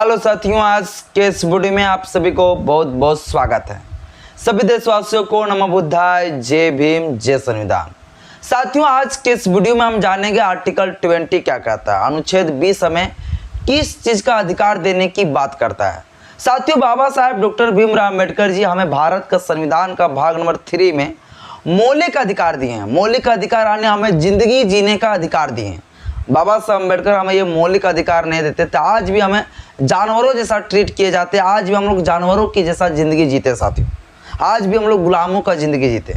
Hello साथियों, आज के इस वीडियो में आप सभी को बहुत बहुत स्वागत है। सभी देशवासियों को नमो बुद्धाय, जय भीम, जय संविधान। साथियों, आज के इस वीडियो में हम जानेंगे आर्टिकल 20 क्या कहता है। अनुच्छेद 20 हमें किस चीज का अधिकार देने की बात करता है। साथियों, बाबा साहेब डॉक्टर भीमराव अम्बेडकर जी हमें भारत का संविधान का भाग नंबर 3 में मौलिक अधिकार दिए हैं। मौलिक अधिकार यानी हमें जिंदगी जीने का अधिकार दिए हैं। बाबा साहब अम्बेडकर हमें ये मौलिक अधिकार नहीं देते थे। आज भी हमें जानवरों जैसा ट्रीट किए जाते हैं। आज भी हम लोग जानवरों की जैसा ज़िंदगी जीते साथियों। आज भी हम लोग गुलामों का ज़िंदगी जीते।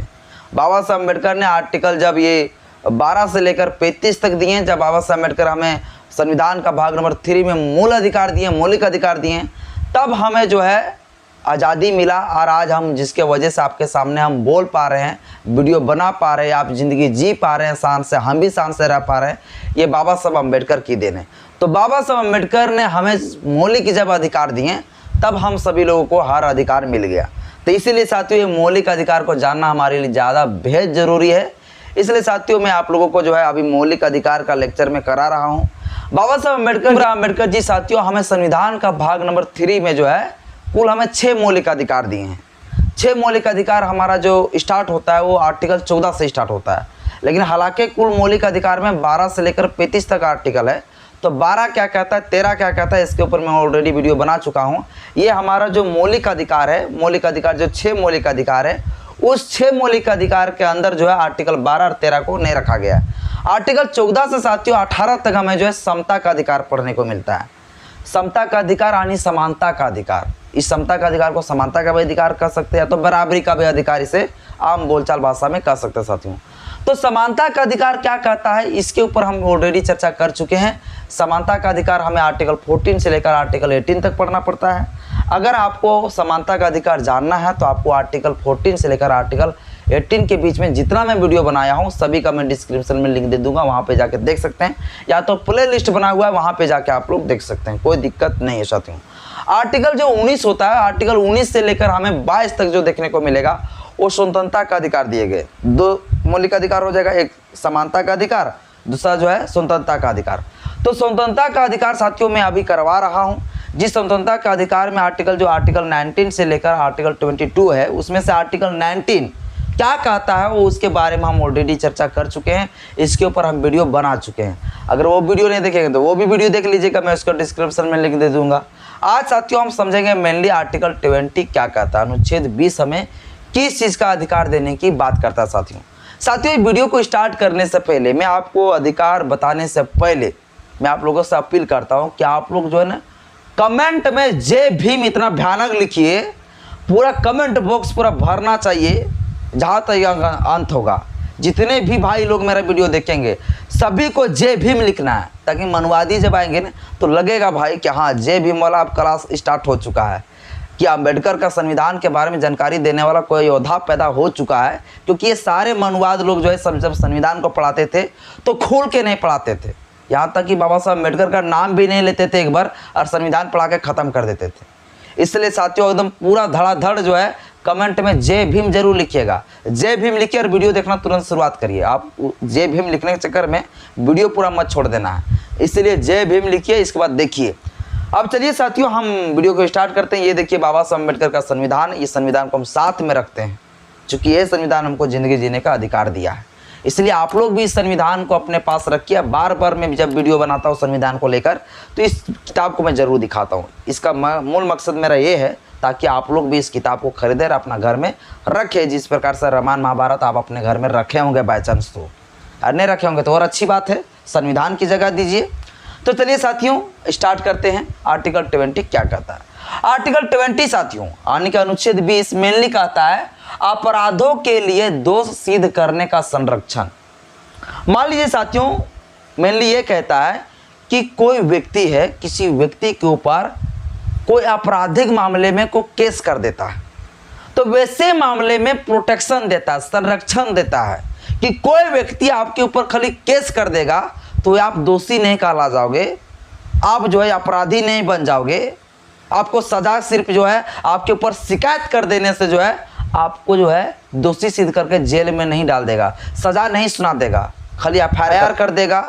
बाबा साहब अम्बेडकर ने आर्टिकल जब ये 12 से लेकर 35 तक दिए हैं, जब बाबा साहब अम्बेडकर हमें संविधान का भाग नंबर 3 में मूल अधिकार दिए, मौलिक अधिकार दिए हैं, तब हमें जो है आज़ादी मिला। और आज हम जिसके वजह से आपके सामने हम बोल पा रहे हैं, वीडियो बना पा रहे हैं, आप ज़िंदगी जी पा रहे हैं शान से, हम भी शान से रह पा रहे हैं, ये बाबा साहब अम्बेडकर की देन है। तो बाबा साहब अम्बेडकर ने हमें मौलिक जब अधिकार दिए तब हम सभी लोगों को हर अधिकार मिल गया। तो इसीलिए साथियों, ये मौलिक अधिकार को जानना हमारे लिए ज़्यादा बेहद ज़रूरी है। इसलिए साथियों, मैं आप लोगों को जो है अभी मौलिक अधिकार का लेक्चर में करा रहा हूँ। बाबा साहब अम्बेडकर जी साथियों हमें संविधान का भाग नंबर 3 में जो है कुल हमें 6 मौलिक अधिकार दिए हैं। 6 मौलिक अधिकार हमारा जो स्टार्ट होता है वो आर्टिकल 14 से स्टार्ट होता है, लेकिन हालांकि कुल मौलिक अधिकार में 12 से लेकर 35 तक आर्टिकल है। तो 12 क्या कहता है, 13 क्या कहता है, इसके ऊपर मैं ऑलरेडी वीडियो बना चुका हूँ। ये हमारा जो मौलिक अधिकार है, मौलिक अधिकार जो 6 मौलिक अधिकार है, उस 6 मौलिक अधिकार के अंदर जो है आर्टिकल 12 और 13 को नहीं रखा गया है। आर्टिकल 14 से साथियों 18 तक हमें जो है समता का अधिकार पढ़ने को मिलता है। समता का अधिकार यानी समानता का अधिकार। इस समता का अधिकार को समानता का भी अधिकार कह सकते हैं, तो बराबरी का भी अधिकार इसे आम बोलचाल भाषा में कह सकते हैं साथियों। तो समानता का अधिकार क्या कहता है, इसके ऊपर हम ऑलरेडी चर्चा कर चुके हैं। समानता का अधिकार हमें आर्टिकल 14 से लेकर आर्टिकल 18 तक पढ़ना पड़ता है। अगर आपको समानता का अधिकार जानना है तो आपको आर्टिकल 14 से लेकर आर्टिकल 18 के बीच में जितना मैं वीडियो बनाया हूँ सभी का मैं डिस्क्रिप्शन में लिंक दे दूंगा, वहाँ पे जाके देख सकते हैं, या तो प्ले लिस्ट बना हुआ है वहाँ पे जाके आप लोग देख सकते हैं, कोई दिक्कत नहीं है साथियों। आर्टिकल जो 19 होता है, आर्टिकल 19 से लेकर हमें 22 तक जो देखने को मिलेगा वो स्वतंत्रता का अधिकार दिए गए। 2 मौलिक अधिकार हो जाएगा, एक समानता का अधिकार, दूसरा जो है स्वतंत्रता का अधिकार। तो स्वतंत्रता का अधिकार साथियों मैं अभी करवा रहा हूँ। जिस स्वतंत्रता का अधिकार में आर्टिकल 19 से लेकर आर्टिकल 22 है, उसमें से आर्टिकल 19 क्या कहता है वो उसके बारे में हम ऑलरेडी चर्चा कर चुके हैं। इसके ऊपर हम वीडियो बना चुके हैं। अगर वो वीडियो नहीं देखेंगे तो वो भी वीडियो देख लीजिएगा, मैं उसका डिस्क्रिप्शन में लिंक दे दूंगा। आज साथियों हम समझेंगे मेनली आर्टिकल 20 क्या कहता है। अनुच्छेद 20 हमें किस चीज़ का अधिकार देने की बात करता है साथियों। वीडियो को स्टार्ट करने से पहले, मैं आपको अधिकार बताने से पहले मैं आप लोगों से अपील करता हूँ कि आप लोग जो है ना कमेंट में जय भीम इतना भयानक लिखिए, पूरा कमेंट बॉक्स पूरा भरना चाहिए जहाँ तक अंत होगा। जितने भी भाई लोग मेरा वीडियो देखेंगे सभी को जय भीम लिखना है, ताकि मनवादी जब आएंगे ना तो लगेगा भाई कि हाँ जय भीम वाला अब क्लास स्टार्ट हो चुका है, कि अम्बेडकर का संविधान के बारे में जानकारी देने वाला कोई योद्धा पैदा हो चुका है। क्योंकि ये सारे मनवाद लोग जो है जब संविधान को पढ़ाते थे तो खोल के नहीं पढ़ाते थे, यहाँ तक कि बाबा साहब अम्बेडकर का नाम भी नहीं लेते थे एक बार, और संविधान पढ़ा के ख़त्म कर देते थे। इसलिए साथियों एकदम पूरा धड़ाधड़ जो है कमेंट में जय भीम जरूर लिखिएगा। जय भीम लिखिए और वीडियो देखना तुरंत शुरुआत करिए। आप जय भीम लिखने के चक्कर में वीडियो पूरा मत छोड़ देना है, इसलिए जय भीम लिखिए, इसके बाद देखिए। अब चलिए साथियों हम वीडियो को स्टार्ट करते हैं। ये देखिए बाबा साहब अम्बेडकर का संविधान, ये संविधान को हम साथ में रखते हैं, चूँकि ये संविधान हमको ज़िंदगी जीने का अधिकार दिया है। इसलिए आप लोग भी इस संविधान को अपने पास रखिए। बार बार मैं जब वीडियो बनाता हूँ संविधान को लेकर तो इस किताब को मैं ज़रूर दिखाता हूँ। इसका मूल मकसद मेरा ये है ताकि आप लोग भी इस किताब को खरीदें और अपना घर में रखें। जिस प्रकार से रामायण महाभारत आप अपने घर में रखे होंगे बाई चांस, तो और नहीं रखे होंगे तो और अच्छी बात है, संविधान की जगह दीजिए। तो चलिए साथियों स्टार्ट करते हैं। आर्टिकल 20 क्या कहता है। आर्टिकल 20 साथियों यानी कि अनुच्छेद 20 मेनली कहता है अपराधों के लिए दोष सिद्ध करने का संरक्षण। मान लीजिए साथियों मेनली ये कहता है कि कोई व्यक्ति है, किसी व्यक्ति के ऊपर कोई आपराधिक मामले में कोई केस कर देता है, तो वैसे मामले में प्रोटेक्शन देता है, संरक्षण देता है कि कोई व्यक्ति आपके ऊपर खाली केस कर देगा तो आप दोषी नहीं कहला जाओगे, आप जो है अपराधी नहीं बन जाओगे। आपको सजा सिर्फ जो है आपके ऊपर शिकायत कर देने से जो है आपको जो है दोषी सिद्ध करके जेल में नहीं डाल देगा, सजा नहीं सुना देगा, खाली FIR कर देगा,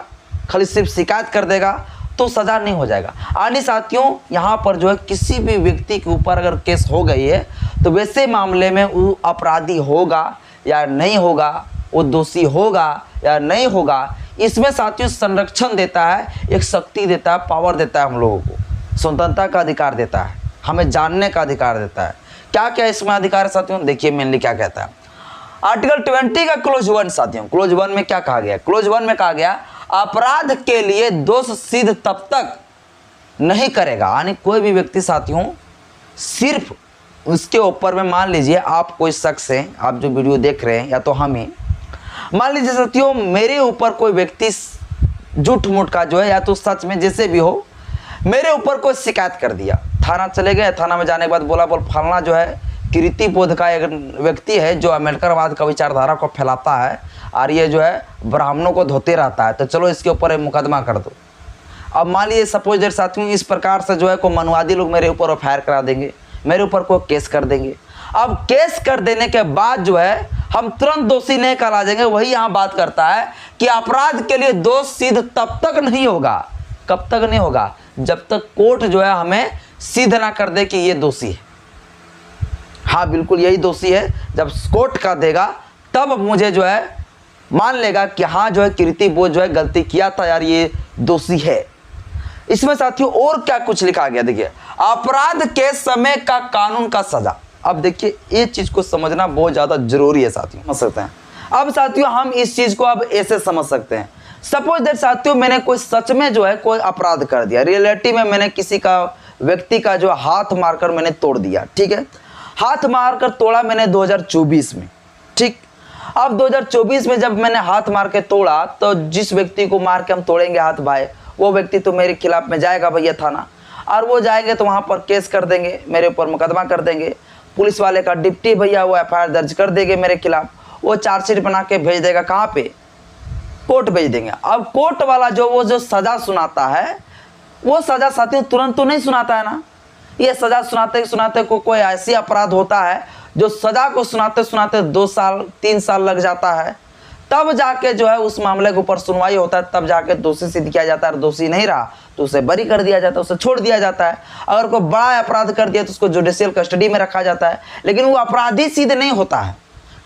खाली सिर्फ शिकायत कर देगा तो सजा नहीं हो जाएगा। यानी साथियों यहाँ पर जो है किसी भी व्यक्ति के ऊपर अगर केस हो गई है तो वैसे मामले में वो अपराधी होगा या नहीं होगा, वो दोषी होगा या नहीं होगा, इसमें साथियों संरक्षण देता है, एक शक्ति देता है, पावर देता है, हम लोगों को स्वतंत्रता का अधिकार देता है, हमें जानने का अधिकार देता है। क्या क्या इसमें अधिकार है साथियों, देखिए मेनली क्या कहता है आर्टिकल 20 का क्लोज 1 साथियों। क्लोज 1 में क्या कहा गया, क्लोज 1 में कहा गया अपराध के लिए दोष सिद्ध तब तक नहीं करेगा। यानी कोई भी व्यक्ति साथियों सिर्फ उसके ऊपर में, मान लीजिए आप कोई शख्स है, आप जो वीडियो देख रहे हैं या तो हम ही, मान लीजिए साथियों मेरे ऊपर कोई व्यक्ति झूठ मूठ का जो है या तो सच में जैसे भी हो मेरे ऊपर कोई शिकायत कर दिया, थाना चले गए, थाना में जाने के बाद बोला फलना जो है कीर्तिबोध का एक व्यक्ति है जो अम्बेडकरवाद का विचारधारा को फैलाता है और ये जो है ब्राह्मणों को धोते रहता है, तो चलो इसके ऊपर एक मुकदमा कर दो। अब मान लीजिए सपोज दैट साथियों इस प्रकार से जो है कोई मनुवादी लोग मेरे ऊपर एफआईआर करा देंगे, मेरे ऊपर कोई केस कर देंगे। अब केस कर देने के बाद जो है हम तुरंत दोषी नहीं करा देंगे। वही यहाँ बात करता है कि अपराध के लिए दोष सिद्ध तब तक नहीं होगा, कब तक नहीं होगा, जब तक कोर्ट जो है हमें सिद्ध ना कर दे कि ये दोषी है। हाँ बिल्कुल यही दोषी है, जब कोर्ट कर देगा तब मुझे जो है मान लेगा कि हाँ जो है कीर्तिबोध जो है गलती किया था यार, ये दोषी है। इसमें साथियों और क्या कुछ लिखा गया, देखिए अपराध के समय का कानून का सजा। अब देखिए ये चीज को समझना बहुत ज्यादा जरूरी है साथियों, समझ सकते हैं। अब साथियों हम इस चीज को अब ऐसे समझ सकते हैं, सपोज दैट साथियों मैंने कोई सच में जो है कोई अपराध कर दिया, रियलिटी में मैंने किसी का व्यक्ति का जो हाथ मारकर मैंने तोड़ दिया, ठीक है, हाथ मारकर तोड़ा मैंने 2024 में, ठीक। अब 2024 में जब मैंने हाथ मार के तोड़ा तो जिस व्यक्ति को मार के हम तोड़ेंगे हाथ भाई, वो व्यक्ति तो मेरे खिलाफ में जाएगा भैया थाना, और वो जाएंगे तो वहाँ पर केस कर देंगे, मेरे ऊपर मुकदमा कर देंगे। पुलिस वाले का डिप्टी भैया वो एफआईआर दर्ज कर देंगे मेरे खिलाफ, वो चार्जशीट बना के भेज देगा, कहाँ पे, कोर्ट भेज देंगे। अब कोर्ट वाला वो जो सजा सुनाता है वो सजा साथियों तुरंत तो नहीं सुनाता है ना, ये सजा सुनाते सुनाते कोई ऐसी अपराध होता है जो सजा को सुनाते सुनाते 2 साल 3 साल लग जाता है, तब जाके जो है उस मामले के ऊपर सुनवाई होता है, तब जाके दोषी सिद्ध किया जाता है। दोषी नहीं रहा तो उसे बरी कर दिया जाता है, उसे छोड़ दिया जाता है। अगर कोई बड़ा अपराध कर दिया तो उसको जुडिशियल कस्टडी में रखा जाता है, लेकिन वो अपराधी सिद्ध नहीं होता है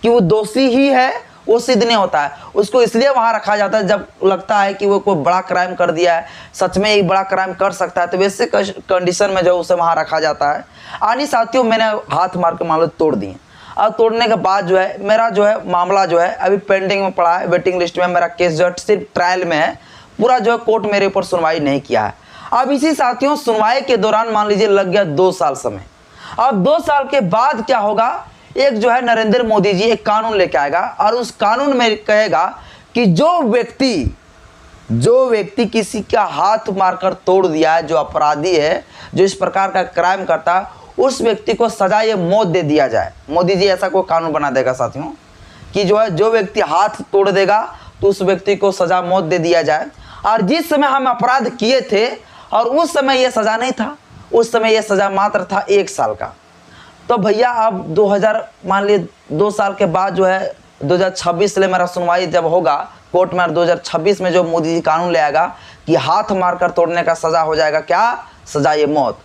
कि वो दोषी ही है, वो सिद्ध नहीं होता है। उसको इसलिए वहाँ रखा जाता है जब लगता है कि वो कोई बड़ा क्राइम कर दिया है, सच में एक बड़ा क्राइम कर सकता है, तो वैसे कंडीशन में जो उसे वहाँ रखा जाता है। यानी साथियों मैंने हाथ मार के मान लो तोड़ दिए, और तोड़ने के बाद जो है मेरा जो है मामला जो है अभी पेंडिंग में पड़ा है, वेटिंग लिस्ट में मेरा केस जो है सिर्फ ट्रायल में है, पूरा जो है कोर्ट मेरे ऊपर सुनवाई नहीं किया है। अब इसी साथियों सुनवाई के दौरान मान लीजिए लग गया 2 साल समय। अब 2 साल के बाद क्या होगा, एक जो है नरेंद्र मोदी जी एक कानून लेके आएगा और उस कानून में कहेगा कि जो व्यक्ति किसी का हाथ मारकर तोड़ दिया है, जो अपराधी है, जो इस प्रकार का क्राइम करता है, उस व्यक्ति को सजा ये मौत दे दिया जाए। मोदी जी ऐसा कोई कानून बना देगा साथियों कि जो है जो व्यक्ति हाथ तोड़ देगा तो उस व्यक्ति को सजा मौत दे दिया जाए। और जिस समय हम अपराध किए थे और उस समय यह सजा नहीं था, उस समय यह सजा मात्र था 1 साल का। तो भैया अब 2000 मान लीजिए 2 साल के बाद जो है 2026 से मेरा सुनवाई जब होगा कोर्ट में, 2026 में जो मोदी जी कानून ले आएगा कि हाथ मारकर तोड़ने का सजा हो जाएगा क्या, सजा ये मौत।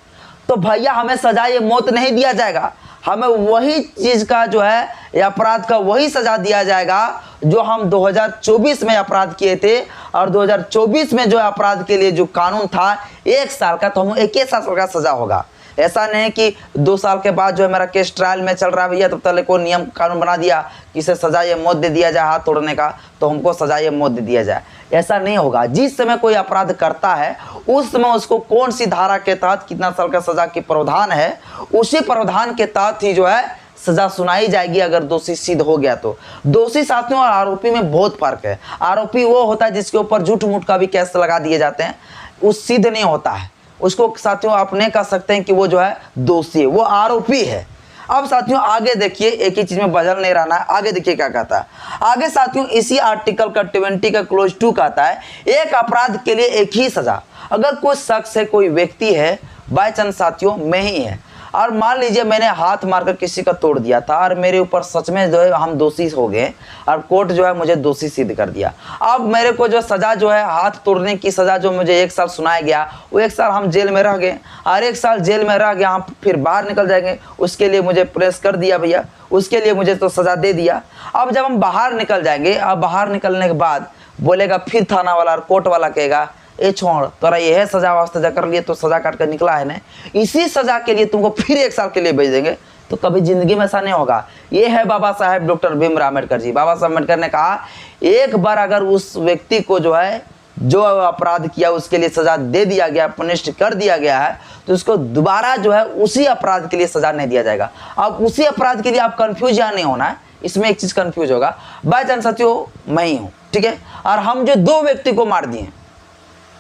तो भैया हमें सजा ये मौत नहीं दिया जाएगा, हमें वही चीज का जो है अपराध का वही सजा दिया जाएगा जो हम 2024 में अपराध किए थे। और 2024 में जो अपराध के लिए जो कानून था 1 साल का, तो हम 1 साल का सजा होगा। ऐसा नहीं कि 2 साल के बाद जो है मेरा केस ट्रायल में चल रहा है भैया, तब तक कोई नियम कानून बना दिया कि इसे सजा ये मौत दे दिया जाए हाथ तोड़ने का, तो हमको सजा ये मौत दे दिया जाए। ऐसा नहीं होगा। जिस समय कोई अपराध करता है उस समय उसको कौन सी धारा के तहत कितना साल का सजा की प्रावधान है, उसी प्रावधान के तहत ही जो है सजा सुनाई जाएगी। अगर दोषी सिद्ध हो गया तो दोषी साथियों और आरोपी में बहुत फर्क है। आरोपी वो होता है जिसके ऊपर झूठ मूठ का भी केस लगा दिए जाते हैं, वो सिद्ध नहीं होता है, उसको साथियों आप नहीं कह सकते हैं कि वो जो है दोषी है, वो आरोपी है। अब साथियों आगे देखिए, एक ही चीज में बदल नहीं रहना है। आगे देखिए क्या कहता है। आगे साथियों इसी आर्टिकल का 20 का क्लोज 2 कहता है एक अपराध के लिए एक ही सजा। अगर कोई शख्स है, कोई व्यक्ति है, बाय चांस साथियों मैं ही है, और मान लीजिए मैंने हाथ मारकर किसी का तोड़ दिया था और मेरे ऊपर सच में जो है हम दोषी हो गए और कोर्ट जो है मुझे दोषी सिद्ध कर दिया। अब मेरे को जो सज़ा जो है हाथ तोड़ने की सज़ा जो मुझे 1 साल सुनाया गया, वो 1 साल हम जेल में रह गए और 1 साल जेल में रह गया, हम फिर बाहर निकल जाएंगे। उसके लिए मुझे प्रेस कर दिया भैया, उसके लिए मुझे तो सज़ा दे दिया। अब जब हम बाहर निकल जाएंगे, अब बाहर निकलने के बाद बोलेगा फिर थाना वाला और कोर्ट वाला कहेगा ए छोड़ तोरा ये है सजा वास्ते कर लिए तो सजा काट कर निकला है ना, इसी सजा के लिए तुमको फिर 1 साल के लिए भेज देंगे। तो कभी जिंदगी में ऐसा नहीं होगा। ये है बाबा साहेब डॉक्टर भीमराव अम्बेडकर जी। बाबा साहेब अम्बेडकर ने कहा एक बार अगर उस व्यक्ति को जो है जो अपराध किया उसके लिए सजा दे दिया गया, पनिश कर दिया गया है, तो उसको दोबारा जो है उसी अपराध के लिए सजा नहीं दिया जाएगा। अब उसी अपराध के लिए आप कंफ्यूज यहाँ नहीं होना है। इसमें एक चीज कंफ्यूज होगा, बाय चांस साथियों मैं ही हूँ, ठीक है, और हम जो 2 व्यक्ति को मार दिए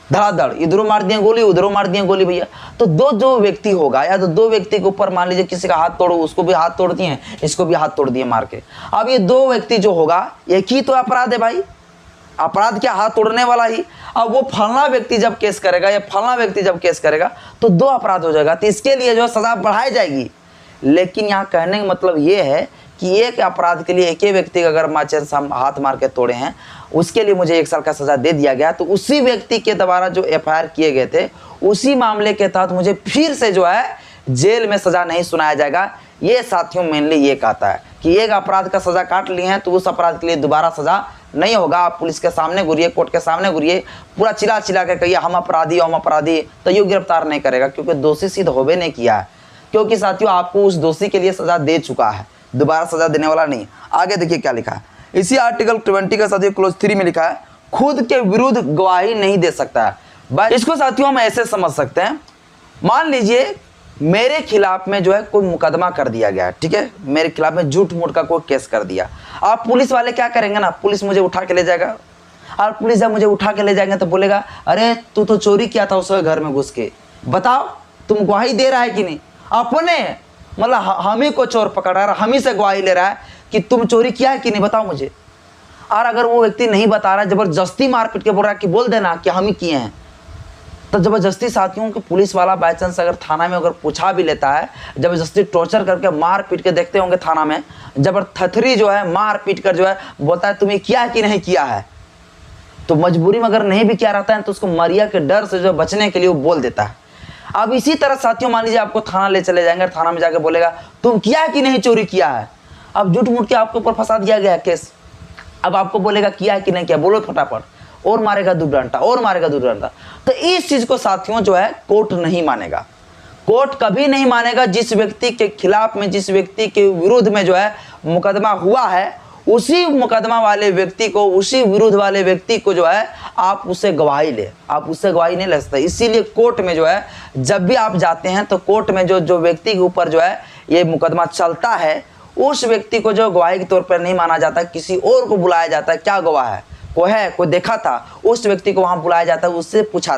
धड़ाधड़, इधरों मार दिए गोली उधरों मार दिए गोली भैया, तो जो व्यक्ति होगा या तो 2 व्यक्ति के ऊपर मान लीजिए किसी का हाथ तोड़ो, उसको भी हाथ तोड़ दिए, इसको भी हाथ तोड़ दिए मार के। अब ये 2 व्यक्ति जो होगा एक ही तो अपराध है भाई, अपराध क्या हाथ तोड़ने वाला ही। अब वो फलना व्यक्ति जब केस करेगा या फलना व्यक्ति जब केस करेगा तो 2 अपराध हो जाएगा, तो इसके लिए जो सजा बढ़ाई जाएगी। लेकिन यहाँ कहने का मतलब ये है कि एक अपराध के लिए एक ही व्यक्ति का अगर माचिस हम हाथ मार के तोड़े हैं, उसके लिए मुझे 1 साल का सजा दे दिया गया, तो उसी व्यक्ति के द्वारा जो FIR किए गए थे उसी मामले के तहत मुझे फिर से जो है जेल में सजा नहीं सुनाया जाएगा। ये साथियों मेनली ये कहता है कि एक अपराध का सजा काट लिए हैं तो उस अपराध के लिए दोबारा सजा नहीं होगा। आप पुलिस के सामने घूरिए, कोर्ट के सामने घूरिए, पूरा चिल्ला के कहिए हम अपराधी, तो ये गिरफ्तार नहीं करेगा, क्योंकि दोषी सिद्ध होवे नहीं किया है। क्योंकि साथियों आपको उस दोषी के लिए सजा दे चुका है, दोबारा सजा देने वाला नहीं। आगे देखिए क्या लिखा है इसी आर्टिकल 20 का साथियों क्लोज 3 में लिखा है, खुद के विरुद्ध गवाही नहीं दे सकता है। इसको साथियों हम ऐसे समझ सकते हैं, मान लीजिए मेरे खिलाफ में जो है कोई मुकदमा कर दिया गया है, ठीक है, मेरे खिलाफ में झूठ मूठ का कोई केस कर दिया। आप पुलिस वाले क्या करेंगे ना, पुलिस मुझे उठा के ले जाएगा, और पुलिस जब मुझे उठा के ले जाएंगे तो बोलेगा अरे तू तो चोरी किया था उसके घर में घुस के, बताओ तुम गवाही दे रहा है कि नहीं। अपने मतलब हम ही को चोर पकड़ रहा है, हम ही से गवाही ले रहा है कि तुम चोरी किया है कि नहीं बताओ मुझे। और अगर वो व्यक्ति नहीं बता रहा है, जबरदस्ती मारपीट के बोल रहा है कि बोल देना कि हम ही किए हैं, तो जबरदस्ती साथियों कि पुलिस वाला बाई चांस अगर थाना में अगर पूछा भी लेता है, जबरदस्ती टॉर्चर करके मार पीट के देखते होंगे थाना में, जबरथथरी जो है मार पीट कर जो है बोलता है तुम्हें किया है कि नहीं किया है, तो मजबूरी में अगर नहीं भी किया रहता है तो उसको मरिया के डर से जो बचने के लिए वो बोल देता है। अब इसी तरह साथियों मान लीजिए आपको थाना ले चले जाएंगे, थाना में जाके बोलेगा तुम किया है कि नहीं चोरी किया है। अब झूठ मूठ के आपके ऊपर फंसा दिया गया केस, अब आपको बोलेगा किया है कि नहीं किया, बोलो फटाफट, और मारेगा 2 डंडा और मारेगा 2 डंडा। तो इस चीज को साथियों जो है कोर्ट नहीं मानेगा, कोर्ट कभी नहीं मानेगा। जिस व्यक्ति के खिलाफ में, जिस व्यक्ति के विरुद्ध में जो है मुकदमा हुआ है, उसी मुकदमा वाले व्यक्ति को, उसी विरुद्ध वाले व्यक्ति को जो है आप उससे गवाही ले, आप उससे गवाही नहीं ले सकते। इसीलिए कोर्ट में जो है जब भी आप जाते हैं तो कोर्ट में जो व्यक्ति के ऊपर जो है ये मुकदमा चलता है, उस व्यक्ति को जो गवाही के तौर पर नहीं माना जाता, किसी और को बुलाया जाता है, क्या गवाह है, कोई देखा था, उस व्यक्ति को वहां बुलाया जाता है, उससे पूछा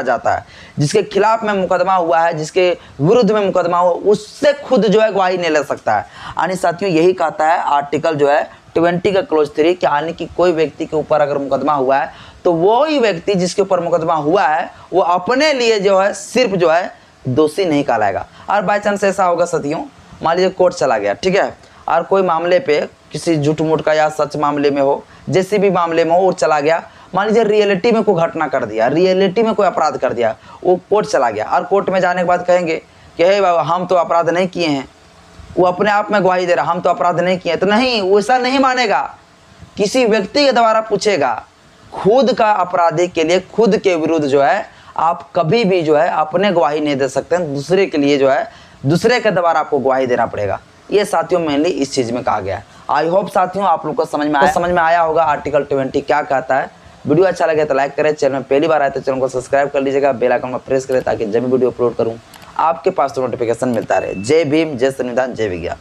जाता है। जिसके खिलाफ में मुकदमा हुआ है, जिसके विरुद्ध में मुकदमा हुआ, उससे खुद जो है गवाही नहीं ले सकता है। यानी साथियों यही कहता है आर्टिकल जो है 20 का क्लोज 3 कि यानी कि कोई व्यक्ति के ऊपर अगर मुकदमा हुआ है तो वही व्यक्ति जिसके ऊपर मुकदमा हुआ है वो अपने लिए जो है सिर्फ जो है दोषी नहीं कहलाएगा। और बाई चांस ऐसा होगा साथियों, मान लीजिए कोर्ट चला गया, ठीक है, और कोई मामले पे किसी झूठ मूठ का या सच मामले में हो, जैसे भी मामले में हो, वो चला गया, मान लीजिए रियलिटी में कोई घटना कर दिया, रियलिटी में कोई अपराध कर दिया, वो कोर्ट चला गया, और कोर्ट में जाने के बाद कहेंगे कि हे बाबा हम तो अपराध नहीं किए हैं, वो अपने आप में गवाही दे रहा हम तो अपराध नहीं किए, तो नहीं, वो ऐसा नहीं मानेगा, किसी व्यक्ति के द्वारा पूछेगा। खुद का अपराधी के लिए, खुद के विरुद्ध जो है आप कभी भी जो है अपने गवाही नहीं दे सकते, दूसरे के लिए जो है दूसरे के द्वारा आपको गवाही देना पड़ेगा। ये साथियों मेनली इस चीज में कहा गया है। आई होप साथियों आप लोग को समझ में आया होगा आर्टिकल 20 क्या कहता है। वीडियो अच्छा लगे तो लाइक करें, चैनल में पहली बार आए तो चैनल को सब्सक्राइब कर लीजिएगा, बेल आइकन में प्रेस करें ताकि जब भी वीडियो अपलोड करूं आपके पास तो नोटिफिकेशन मिलता रहे। जय भीम, जय संविधान, जय विज्ञान।